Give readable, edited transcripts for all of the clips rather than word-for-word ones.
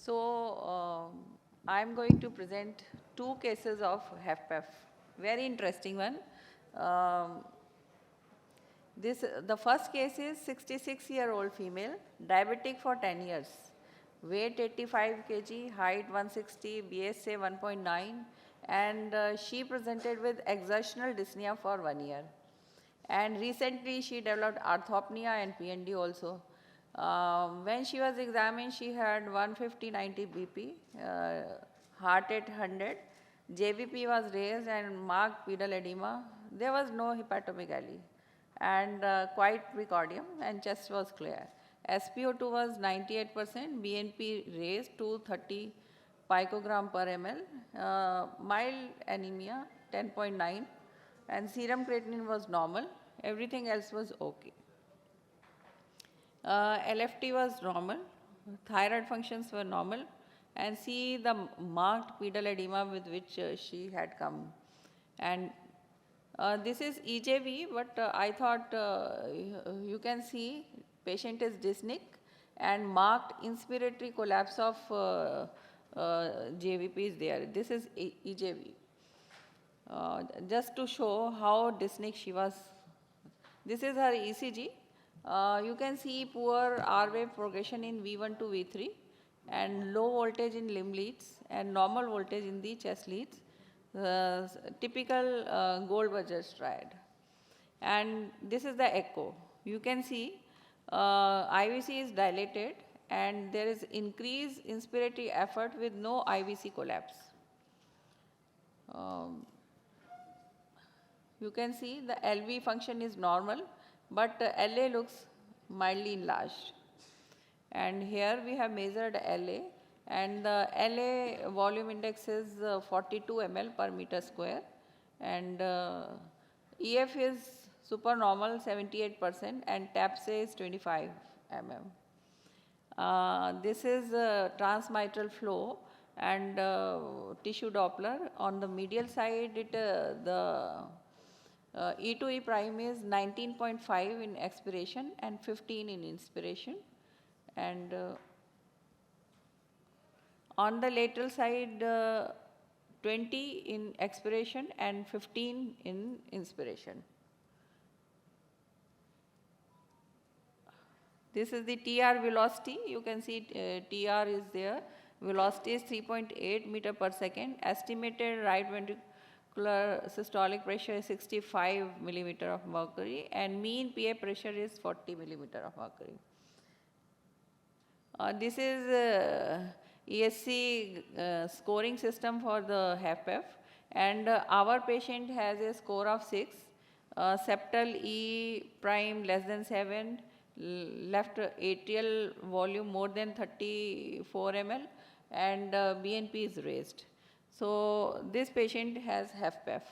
I'm going to present two cases of HFpEF. Very interesting one. Um, the first case is 66-year-old female, diabetic for 10 years, weight 85 kg, height 160, BSA 1.9, and she presented with exertional dyspnea for 1 year. And recently she developed orthopnea and PND also. When she was examined, she had 150/90 BP, heart at 100, JVP was raised and marked pedal edema. There was no hepatomegaly and quite precordium and chest was clear. SpO2 was 98%, BNP raised to 30 picogram per ml, mild anemia 10.9 and serum creatinine was normal, everything else was okay. LFT was normal, thyroid functions were normal, and see the marked pedal edema with which she had come. And this is EJV, but I thought you can see patient is dyspneic and marked inspiratory collapse of JVP is there. This is EJV. Just to show how dyspneic she was. This is her ECG. You can see poor R wave progression in V1 to V3 and low voltage in limb leads and normal voltage in the chest leads. Typical Goldberger's triad. And this is the echo. You can see IVC is dilated and there is increased inspiratory effort with no IVC collapse. You can see the LV function is normal, but LA looks mildly enlarged. And here we have measured LA, and the LA volume index is 42 ml per meter square, and EF is supernormal 78%, and TAPSE is 25 mm. This is transmitral flow and tissue Doppler. On the medial side, the E to E prime is 19.5 in expiration and 15 in inspiration. And on the lateral side, 20 in expiration and 15 in inspiration. This is the TR velocity. You can see TR is there. Velocity is 3.8 meter per second. Estimated right ventricular systolic pressure is 65 millimeter of mercury and mean PA pressure is 40 millimeter of mercury. This is ESC scoring system for the HFpEF, and our patient has a score of 6, septal E prime less than 7, left atrial volume more than 34 ml, and BNP is raised. So this patient has HFpEF.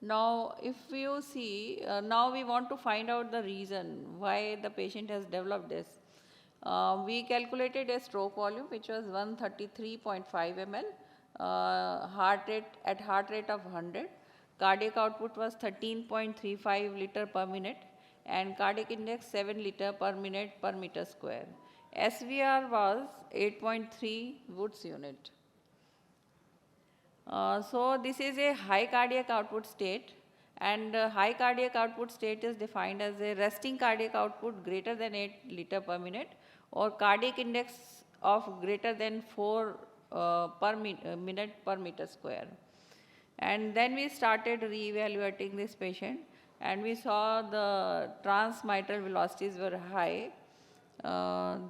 Now, if you see, now we want to find out the reason why the patient has developed this. We calculated a stroke volume which was 133.5 ml, heart rate of 100, cardiac output was 13.35 liter per minute, and cardiac index 7 liter per minute per meter square. SVR was 8.3 Woods unit. So this is a high cardiac output state, and high cardiac output state is defined as a resting cardiac output greater than 8 liter per minute or cardiac index of greater than 4 per minute per meter square. And then we started re-evaluating this patient, and we saw the transmitral velocities were high.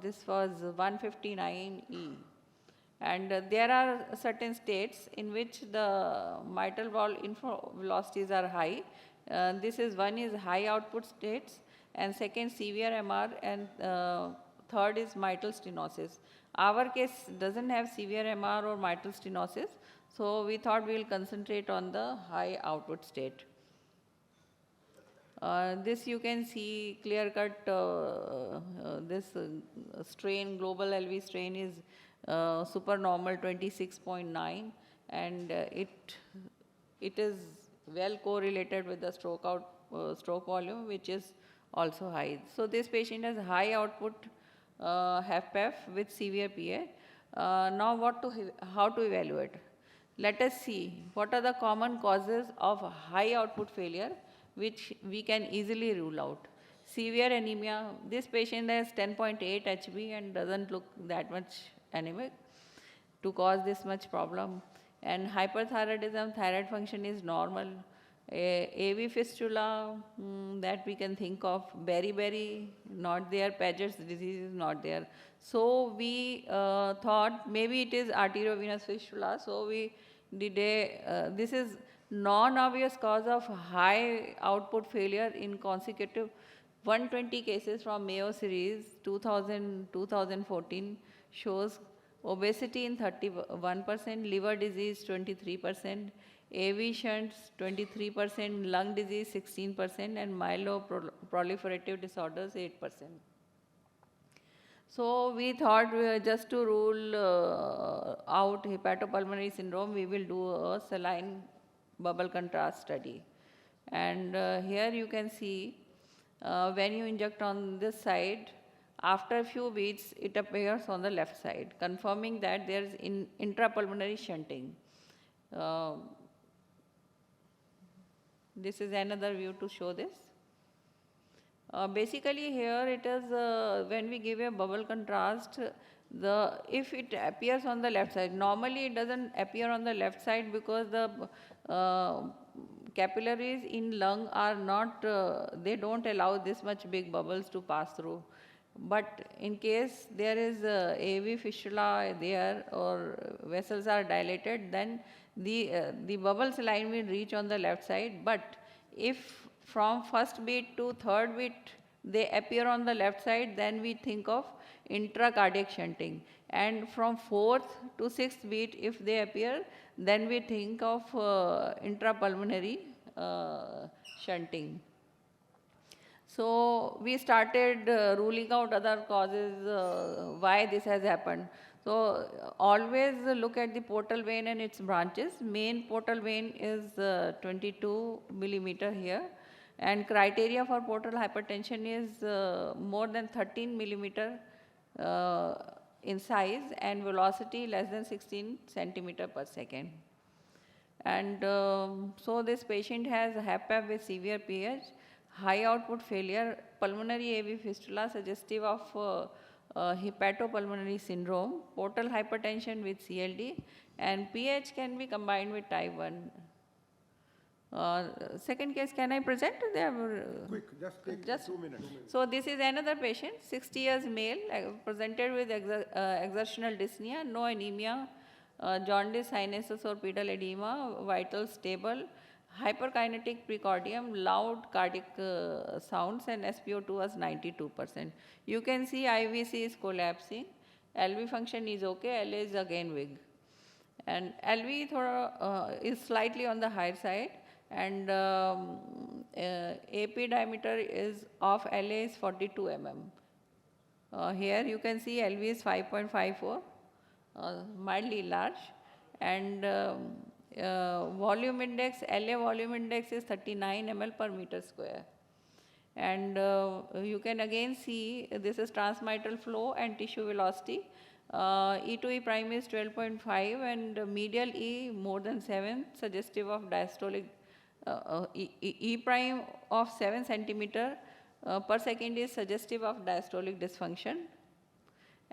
This was 159 E. And there are certain states in which the mitral valve inflow velocities are high. This is one is high output states, and second severe MR, and third is mitral stenosis. Our case doesn't have severe MR or mitral stenosis, so we thought we will concentrate on the high output state. This you can see clear cut, this strain, global LV strain is supernormal 26.9, and it is well correlated with the stroke volume, which is also high. So this patient has high output HFpEF with severe PA. Now how to evaluate? Let us see what are the common causes of high output failure which we can easily rule out. Severe anemia, this patient has 10.8 HB and doesn't look that much anemic to cause this much problem. And hyperthyroidism, thyroid function is normal. AV fistula, that we can think of, beriberi, not there, Paget's disease is not there. So we thought maybe it is arteriovenous fistula, so we did this is non-obvious cause of high output failure in consecutive 120 cases from Mayo series 2014 shows obesity in 31%, liver disease 23%, AV shunts 23%, lung disease 16%, and myeloproliferative disorders 8%. So we thought just to rule out hepatopulmonary syndrome, we will do a saline bubble contrast study. And here you can see when you inject on this side, after a few beats, it appears on the left side, confirming that there is intrapulmonary shunting. This is another view to show this. Basically here it is when we give a bubble contrast, if it appears on the left side, normally it doesn't appear on the left side because the capillaries in lung are not, they don't allow this much big bubbles to pass through. But in case there is AV fistula there or vessels are dilated, then the bubbles line will reach on the left side. But if from first beat to third beat they appear on the left side, then we think of intracardiac shunting. And from fourth to sixth beat, if they appear, then we think of intrapulmonary shunting. So we started ruling out other causes why this has happened. So always look at the portal vein and its branches. Main portal vein is 22 millimeter here, and criteria for portal hypertension is more than 13 millimeter in size and velocity less than 16 centimeter per second. And so this patient has HFpEF with severe pH, high output failure, pulmonary AV fistula suggestive of hepatopulmonary syndrome, portal hypertension with CLD, and pH can be combined with type 1. Second case, can I present? Quick, just take 2 minutes. So this is another patient, 60 years male, presented with exertional dyspnea, no anemia, jaundice, sinuses or pedal edema, vital stable, hyperkinetic precordium, loud cardiac sounds, and SpO2 was 92%. You can see IVC is collapsing, LV function is okay, LA is again weak. And LV is slightly on the higher side, and AP diameter is of LA is 42 mm. Here you can see LV is 5.54, mildly large, and volume index, LA volume index is 39 ml per meter square. And you can again see this is transmitral flow and tissue velocity. E to E prime is 12.5 and medial E more than 7, suggestive of diastolic. E prime of 7 centimeter per second is suggestive of diastolic dysfunction.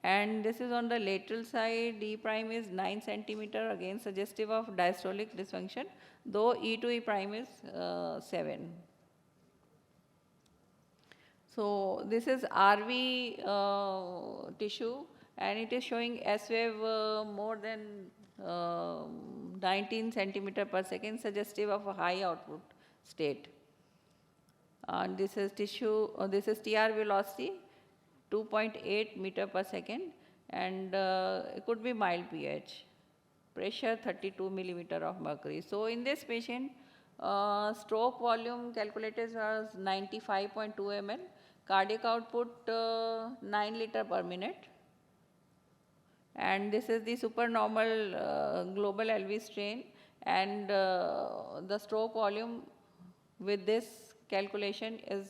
And this is on the lateral side, E prime is 9 centimeter, again suggestive of diastolic dysfunction, though E to E prime is 7. So this is RV tissue, and it is showing S wave more than 19 centimeter per second, suggestive of a high output state. And this is tissue, this is TR velocity, 2.8 meter per second, and it could be mild pH. Pressure 32 millimeter of mercury. So in this patient, stroke volume calculated was 95.2 ml, cardiac output 9 liter per minute. And this is the supernormal global LV strain, and the stroke volume with this calculation is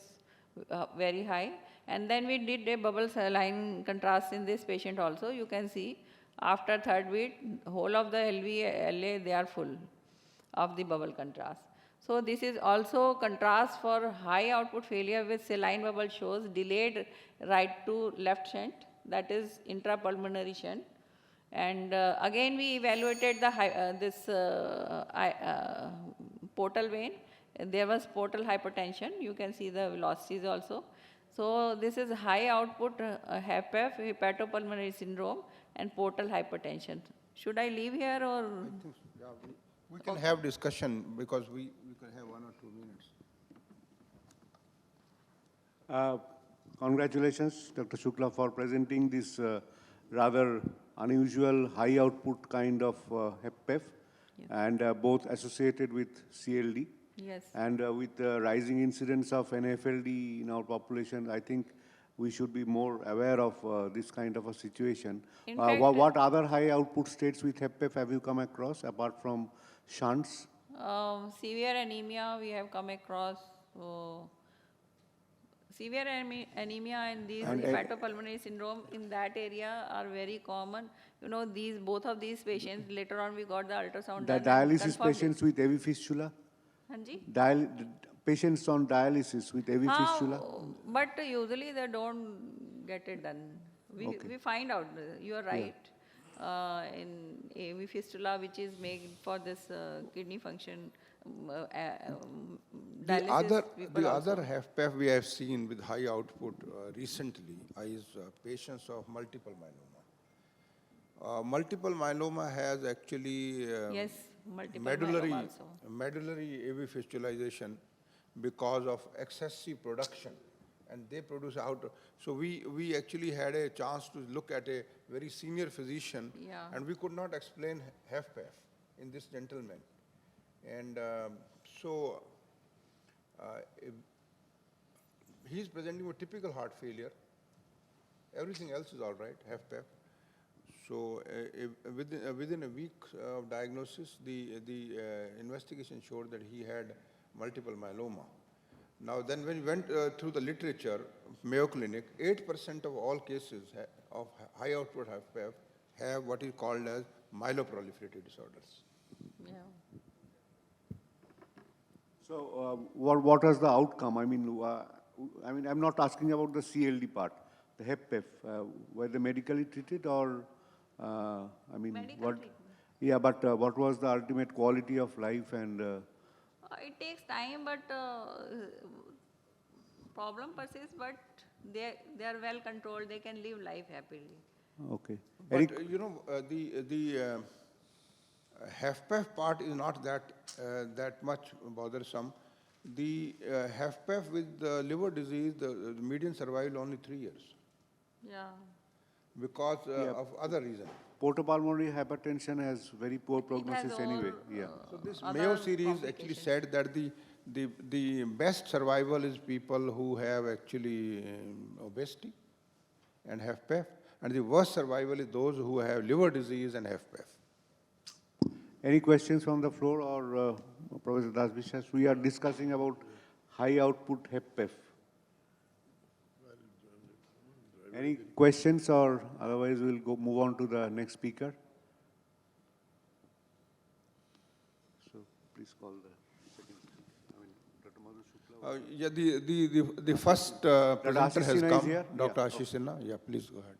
very high. And then we did a bubble saline contrast in this patient also. You can see after third week, whole of the LV, LA, they are full of the bubble contrast. So this is also contrast for high output failure with saline bubble shows delayed right to left shunt, that is intrapulmonary shunt. And again we evaluated the portal vein. There was portal hypertension. You can see the velocities also. So this is high output HFpEF, hepatopulmonary syndrome, and portal hypertension. Should I leave here or? I think so. Yeah, we can have discussion because we can have 1 or 2 minutes. Congratulations, Dr. Shukla, for presenting this rather unusual high output kind of HFpEF, and both associated with CLD. Yes. And with the rising incidence of NAFLD in our population, I think we should be more aware of this kind of a situation. In fact, what other high output states with HFpEF have you come across apart from shunts? Severe anemia we have come across. Severe anemia and these hepatopulmonary syndrome in that area are very common. You know, both of these patients, later on we got the ultrasound The done and dialysis confirmed patients with AV fistula? Hanji? Patients on dialysis with AV fistula? But usually they don't get it done. We find out, you are right. In AV fistula, which is made for this kidney function dialysis. The other HFpEF we have seen with high output recently is patients of multiple myeloma. Multiple myeloma has actually yes, multiple myeloma also. medullary AV fistulization because of excessive production, and they produce out. So we actually had a chance to look at a very senior physician, and we could not explain HFpEF in this gentleman. And so he's presenting with typical heart failure. Everything else is all right, HFpEF. So within a week of diagnosis, the investigation showed that he had multiple myeloma. Now then when we went through the literature, Mayo Clinic, 8% of all cases of high output HFpEF have what is called as myeloproliferative disorders. Yeah. So what was the outcome? I mean, I'm not asking about the CLD part, the HFpEF. Were they medically treated or, yeah, but what was the ultimate quality of life and? It takes time, but problem persists, but they are well controlled. They can live life happily. Okay. But you know, the HFpEF part is not that much bothersome. The HFpEF with the liver disease, the median survival only 3 years. Yeah. Because of other reasons. Portopulmonary hypertension has very poor prognosis anyway. So this Mayo series actually said that the best survival is people who have actually obesity and HFpEF, and the worst survival is those who have liver disease and HFpEF. Any questions from the floor or Professor Das? We are discussing about high output HFpEF. Any questions or otherwise we'll move on to the next speaker. So please call the second speaker. Dr. Madhu Shukla. The first presenter has come, Here? Dr. Ashish Sinha. Yeah, please go ahead.